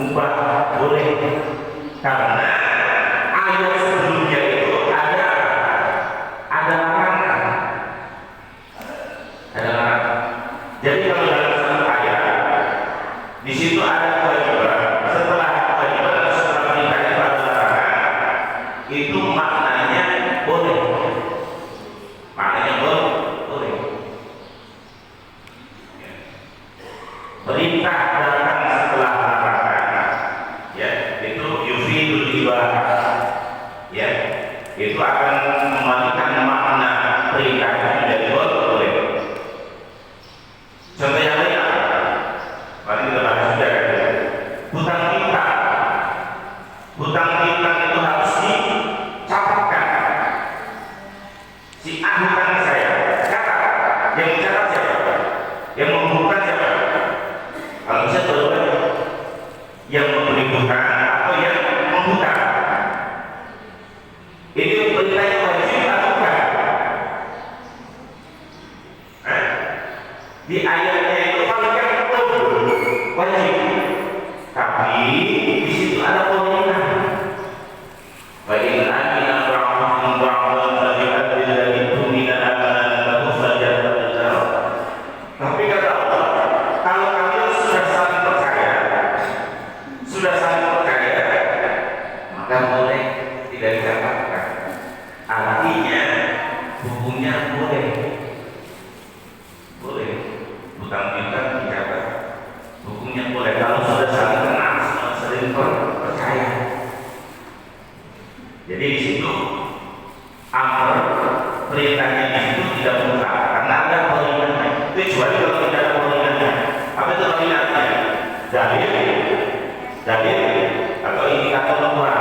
mubah, boleh. Karena ayat sebelumnya itu ada larangan. Ada larangan. Jadi kalau dalam satu ayat di situ ada kewajiban, setelah kewajiban atau setelah perintah itu ada larangan, itu maknanya boleh. Maknanya boleh. Perintah datang setelah larangan, ya, itu yufidul ibahah, ya, itu akan memalikan makna perintah itu menjadi boleh. Contoh yang lain, paling kita bahas juga kan, hutang piutang itu harus dicatatkan. Si A hutang saya, catat. Yang mencatat siapa? Yang membuka siapa? Kalau bisa dua-duanya, yang memberi hutang atau yang menghutang. Ini beritanya wajib atau bukan? Di ayatnya itu kalau kan wajib, tapi di situ ada pemerintah. Baik lagi orang terlihat dari itu tidak akan saja terjadi. Tapi kata Allah, kalau kalian sudah saling percaya, maka boleh tidak dicatatkan. Artinya hukumnya boleh. Hutang piutang dicatat, hukumnya boleh kalau sudah saling kenal, sering percaya. Jadi di situ amr perintahnya di situ tidak mutlak karena ada polingannya. Kecuali kalau tidak ada polingannya. Apa itu polingannya? Dalil atau indikator luar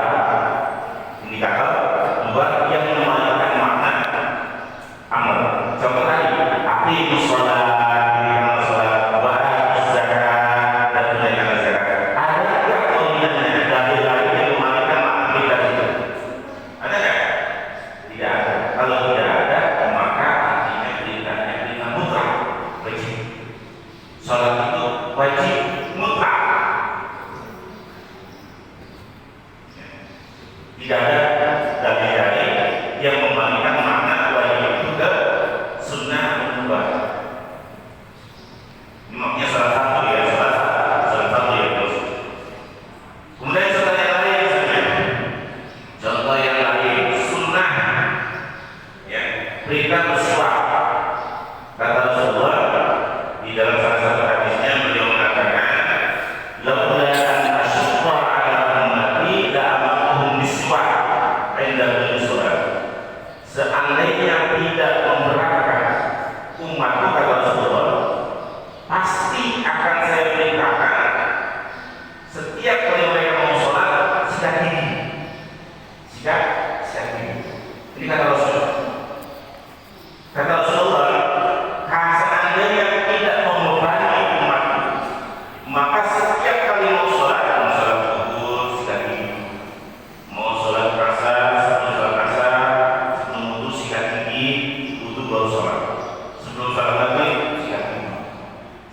yang memiliki makna amr. Contoh tadi, aqimus shalah, tidak ada dalil yang membalikan makna wajib itu ke sunnah mubah. Ini maknanya salah satu ya. Terus. Kemudian contoh yang lain, sunnah, ya, perintah bersuah. Kata Rasulullah di dalam salah satu hadisnya beliau mengatakan, laula an asyqa ala ummati la amartuhum biswak inda kulli salat. Seandainya tidak memberatkan umatku, kata Rasulullah, pasti akan saya perintahkan setiap kali mereka mau sholat sikat gigi. Ini kata Rasulullah. Kata Rasulullah, seandainya tidak membebani umatku, maka setiap kali mau sholat zuhur sikat gigi, mau sholat asar sebelum sholat asar, sebelum wudu sikat gigi, wudu baru sholat, sebelum sholat maghrib sikat gigi.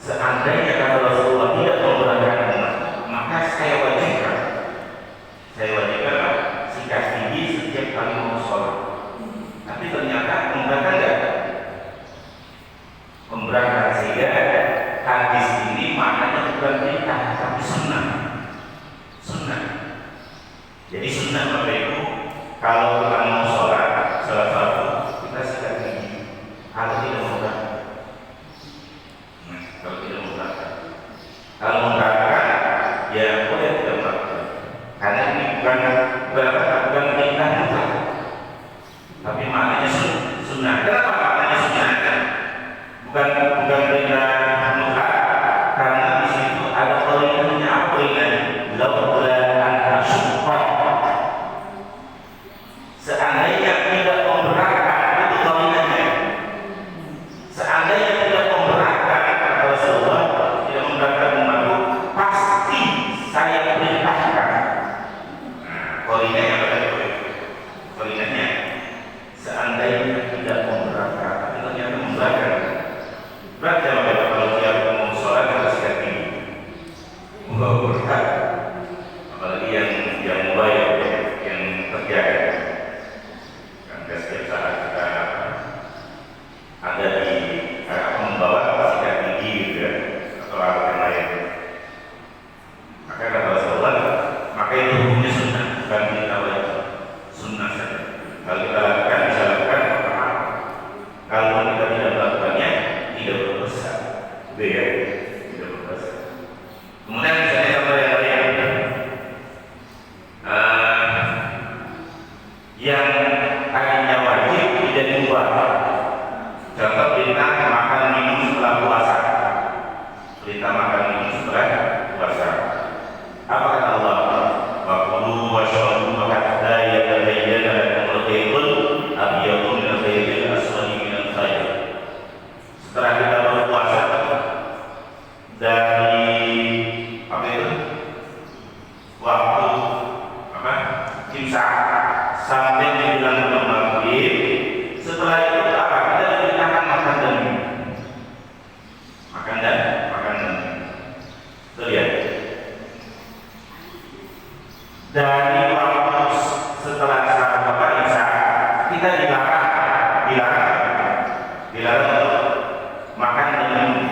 Seandainya kata Rasulullah tidak memberatkan umat, maka saya wajibkan sikat gigi setiap kali mau sholat. Tapi ternyata memberatkan enggak? Memberatkan, sehingga hadis ini maknanya bukan perintah tapi sunnah. Jadi sunnah Bapak Ibu, kalau kita mau sholat fardu kita sikat gigi. Kalau tidak memberatkan, kalau memberatkan ya boleh tidak memberatkan. Karena ini bukan perintah mutlak, tapi maknanya sunnah. Kenapa maknanya sunnah? Bukan perintah mutlak, karena di situ ada polingannya. Apa polingannya? Laula an asyqa. Seandainya tidak memberatkan, itu polingannya. Seandainya tidak memberatkan, kata Rasulullah, tidak memberatkan umatku, pasti saya perintahkan. Polingannya apa tadi? Polingannya seandainya tidak memberatkan, tapi ternyata memberatkan. Berat ya Bapak kalau dia mau sholat harus sikat gigi. Berat. bukan kita wajib, sunnah saja. Kalau kita lakukan bisa lakukan apa? Kalau kita tidak melakukannya tidak berdosa, gitu ya, tidak berdosa. Kemudian misalnya contoh yang lain, yang tadinya wajib tidak diubah. Contoh perintah makan minum setelah puasa. Perintah makan minum setelah puasa. Apa kata Allah? Wakulu wasyarabu hatta yatabayyana lakumul khaytul abyadu minal khaytil aswadi minal fajr. Setelah kita berpuasa dari apa itu? Waktu apa? Imsak sampai menjelang maghrib. Setelah itu apa? Kita diperintahkan makan dan minum. Makan dan minum. Lihat. Dari waktu setelah salat Isya kita dilarang untuk makan dan minum,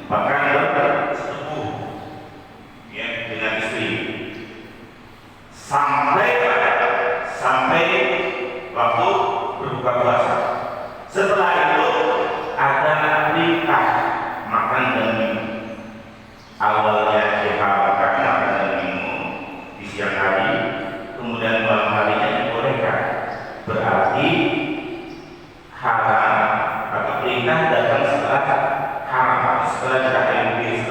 bahkan bersetubuh ya dengan istri sampai waktu berbuka puasa. Setelah itu ada perintah makan dan minum. Awalnya diharamkan makan dan minum di siang hari, kemudian malam harinya dibolehkan. Berarti haram atau perintah datang setelah haram, setelah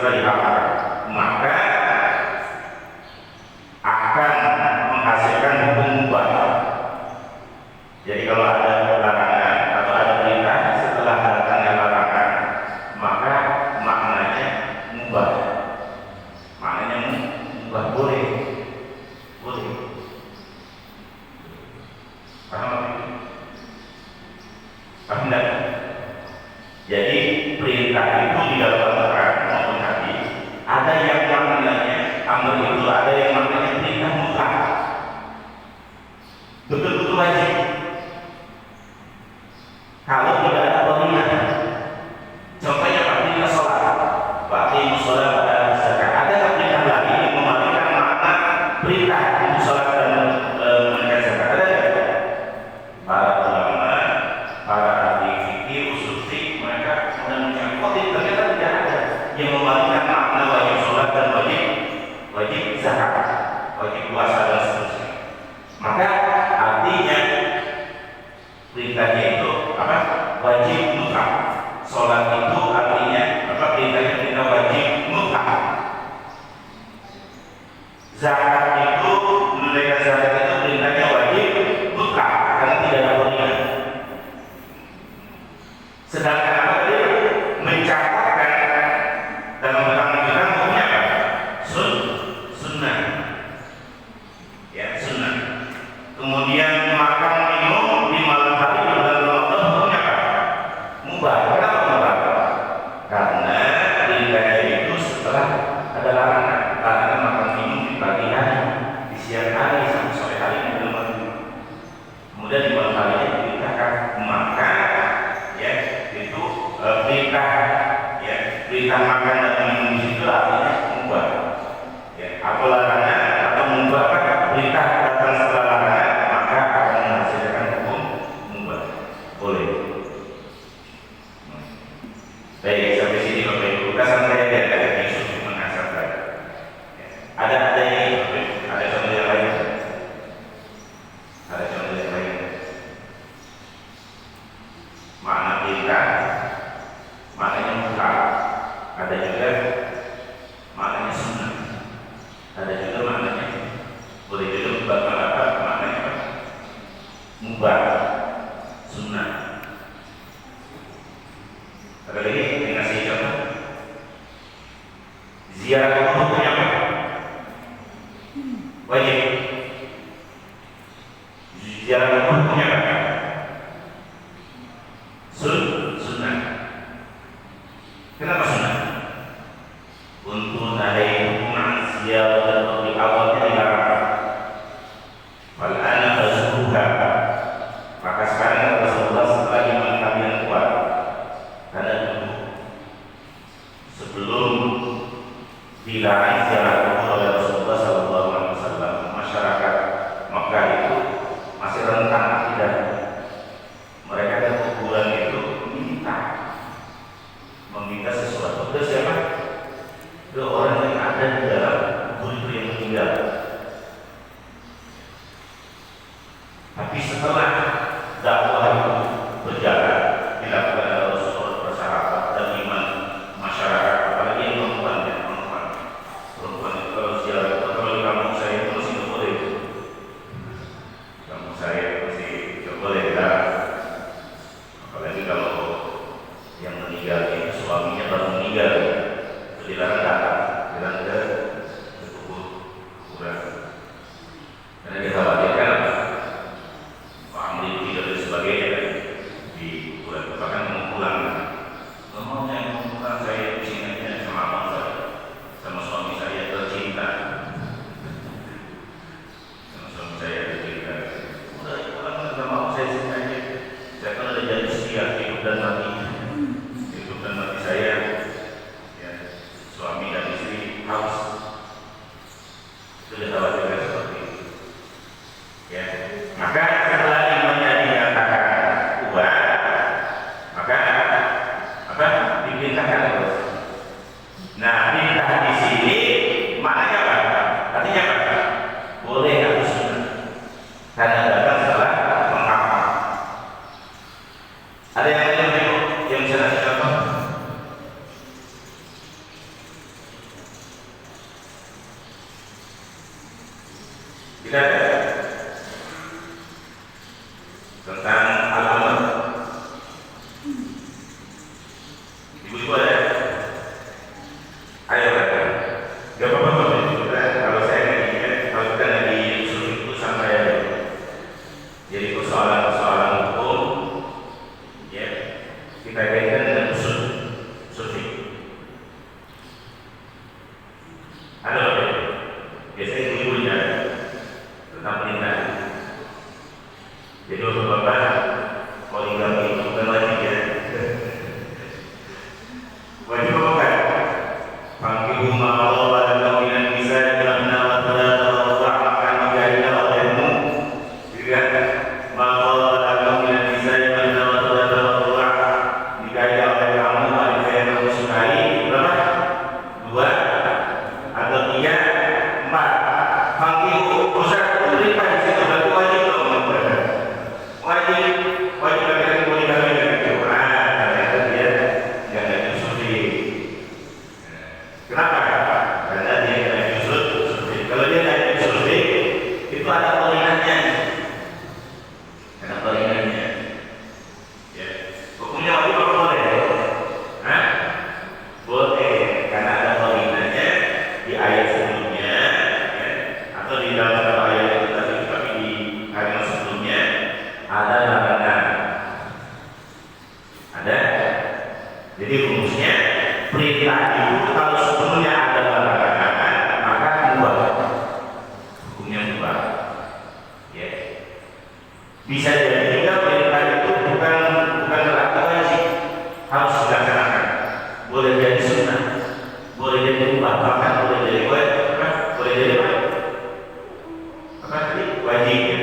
diharamkan, maka akan menghasilkan hukum mubah. Jadi kalau ada larangan atau ada perintah setelah datangnya larangan, maka maknanya mubah. Maknanya mubah, boleh. Paham tidak? Jadi perintah itu di dalam Al-Quran maupun hadis ada yang maknanya amr itu, ada yang maknanya perintah mutlak, betul-betul wajib. Kalau tidak ada perintah, contohnya perintah sholat, sholat pada zakat, ada perintah lagi yang memberikan makna perintah untuk sholat dan menunaikan zakat, ada tidak? Para ulama, para ahli fikih, usul fikih, mereka menemukan ternyata tidak ada yang memberikan makna wajib sholat dan wajib zakat, wajib puasa dan seterusnya. Maka artinya perintahnya itu apa? Wajib mutlak. Sholat itu artinya apa? Perintahnya perintah wajib mutlak. Zakat itu, menunaikan zakat itu perintahnya wajib mutlak karena tidak ada perintah. Sedangkan apa tadi? Mencatatkan dalam menunjukkan hukumnya apa? Sunnah. Ya, sunnah. Kemudian makan minum di malam hari di bulan Ramadan hukumnya apa? Mubah. Kenapa mubah? Karena perintahnya itu setelah ada larangan. Larangan makan minum di pagi hari, di siang hari sampai sore hari di bulan Ramadan. Kemudian di malam hari diperintahkan maka ya itu perintah ya perintah makan dan minum itu artinya mubah. Ya, apa larangan atau mubah apa? Perintah datang setelah larangan maka akan menghasilkan hukum mubah. Boleh. Baik, sampai sini Bapak Ibu. Kita santai aja, ada isu mengasahkan. Ada ini, ada contoh yang lain. Ada contoh yang lain. Makna perintah, maknanya mutlak. Ada juga maknanya sunnah. Ada juga maknanya boleh juga makna apa? Maknanya apa? Mubah, sunnah. Ada lagi yang ngasih contoh. Ziarah kubur hukumnya apa? Tidak ada tentang alamat. Ibu-ibu ada? Ayo ada. Gak apa-apa kalau saya nggak ingat, kalau kita lagi usul itu sampai jadi persoalan-persoalan hukum, ya kita kaitkan dengan usul fikih. Ada apa? Biasanya ibu-ibu ada tentang pernikahan. Jadi bapak-bapak poligami itu bukan wajib ya. Wajib apa kan? Fangkihu ma talaba lakum minan nisa'i mathnaa wa thulatha wa ruba' makan magaina wa ilmu. Juga ma talaba lakum minan nisa'i mathnaa wa thulatha wa ruba' dikaya oleh kamu wanita yang kamu sukai berapa? 2 atau 3, 4. Fangkihu pusat berikan di situ berarti wajib dong. Wajib laki-laki poligami dengan Quran. Ternyata dia nggak ada survei. Kenapa? Karena dia nggak ada survei. Kalau dia nggak ada survei, itu ada polingannya. Ada polingannya. Ya. Hukumnya wajib apa boleh? Hah? Boleh, karena ada polingannya di ayat sebelumnya, ya. Atau di dalam satu ayat itu tadi, tapi di kalimat sebelumnya ada larangan. Ada. Jadi rumusnya perintah itu kalau sebelumnya ada larangan maka mubah. Hukumnya mubah. Ya. Bisa jadi juga perintah itu bukan berarti wajib harus dilaksanakan. Boleh jadi sunnah, boleh jadi mubah, bahkan boleh jadi wajib, boleh jadi apa tadi? Wajib. Ya.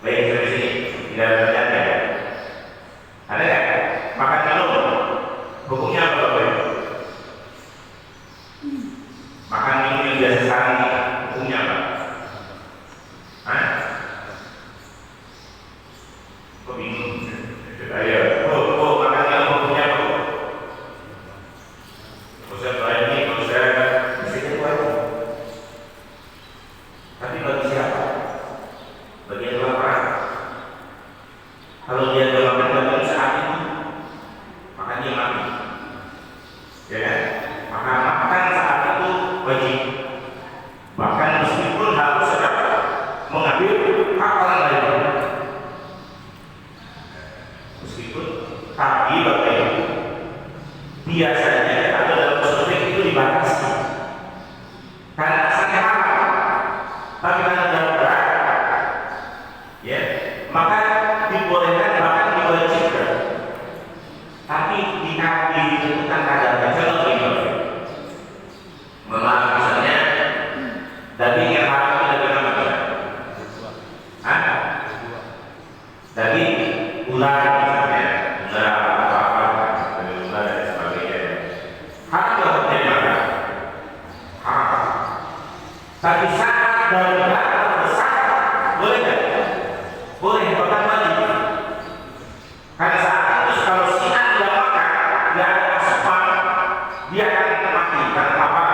Baik, sampai sini tidak ada pertanyaan ya? Ada nggak? Makan minum hukumnya apa Bapak? Makan minum yang biasa sekarang ini hukumnya apa? Hah? Kok bingung? Ayo, makan minum hukumnya apa? Ustaz ini, Ustaz di sini wajib. Tapi bagi siapa? Bagi yang lapar. Kalau dia makan saat itu, maka dia mati. Ya kan? Maka makan saat itu wajib. Bahkan meskipun harus mengambil hak orang lain. Meskipun, tapi Bapak Ibu, biasanya atau dalam usul itu dibatasi. Karena asalnya haram. Tapi karena berat, ya, maka dibolehkan bahkan diwajibkan. Tapi jika ditentukan kadarnya, contoh ini, misalnya daging yang haram itu daging apa? Hah? Daging ular misalnya, ular apa-apa, ular dan sebagainya. Haram atau tidak dimakan? Haram. Tapi saat darurat atau besar, boleh nggak? Boleh, bahkan wajib. Karena saat itu kalau si A tidak makan, tidak ada asupan, dia akan mati karena apa?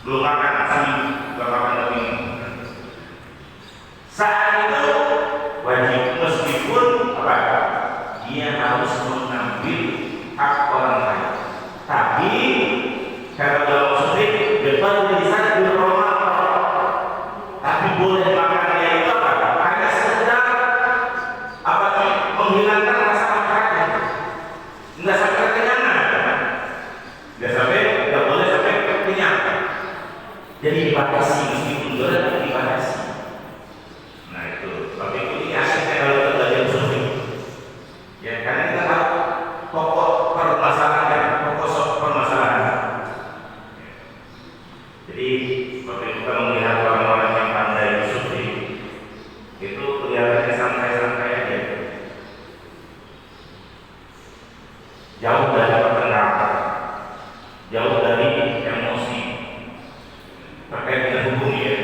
Belum makan asli, belum makan daging. Saat itu wajib, meskipun apa? Dia harus mengambil hak orang lain. Tapi kalau dalam usul depan tulisan berromator, tapi boleh makannya itu apa? Hanya sekedar apa nih? Menghilangkan rasa makannya, nggak sampai kekenyangan, nggak boleh sampai kenyang. Jadi dibatasi, meskipun boleh dibatasi. Nah itu, tapi ini asiknya kalau kita belajar usul. Ya, karena kita tahu pokok permasalahan, pokok permasalahan. Jadi, waktu itu kalau melihat orang-orang yang pandai sufi, itu kelihatannya santai-santai aja, jauh dari pertengahan, jauh dari emosi terkait dengan hukum ya,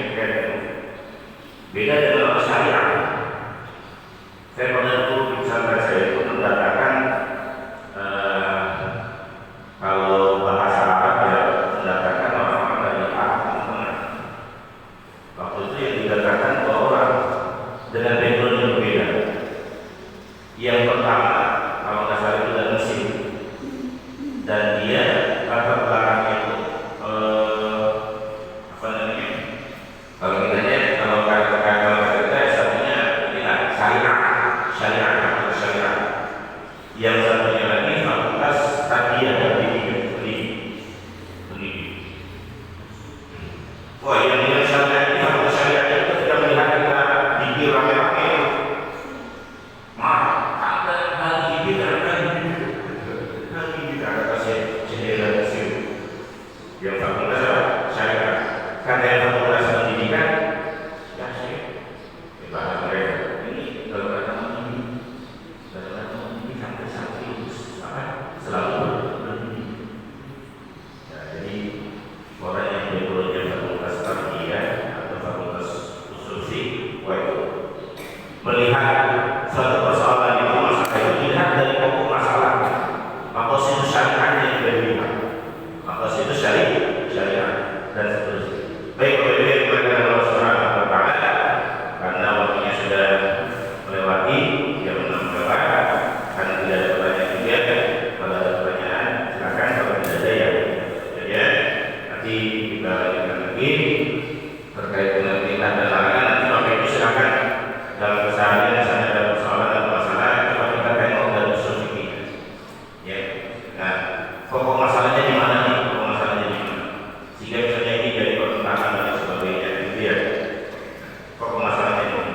Wah, yang syariat ini kalau syariat itu tidak melihat kita gigi rame-rame. Ada gigi ada kasih jendela kecil. Yang fakultas syariat. Kan yang fakultas pendidikan, ya sih. Ibarat mereka ini kalau kata ini sampai selalu berhenti. Ya, jadi orang yang berkuliah fakultas tarbiyah atau fakultas usul fiqh melihat suatu persoalan itu, masalah itu dilihat dari pokok masalah, maka itu syariat yang dilihat, maka itu syariat dan seterusnya. Baik, kepada Allah Subhanahu wa Ta'ala, karena waktunya sudah melewati jam 6 lewat, karena tidak ada pertanyaan juga. Kalau ada pertanyaan silakan, kalau tidak ada ya nanti kita lanjutkan lagi terkait dengan perintah dan larangan. Nanti Bapak Ibu silakan dalam keseharian misalnya ada persoalan atau masalah, coba kita tengok dari usul fikih. Ya, nah pokok masalahnya di mana nih? Pokok masalahnya di mana? Sehingga misalnya ini jadi pertentangan dan sebagainya, gitu ya. Pokok masalahnya di mana?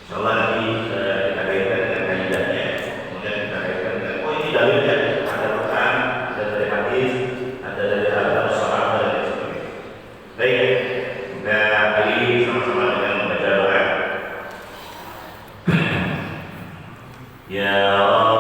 Insyaallah nanti kita kaitkan dengan kaidahnya, kemudian kita kaitkan dengan ini dalilnya, ada Quran, ada dari hadis, ada dari sahabat dan sebagainya. Baik, kita akhiri sama-sama dengan membaca doa. Ya Allah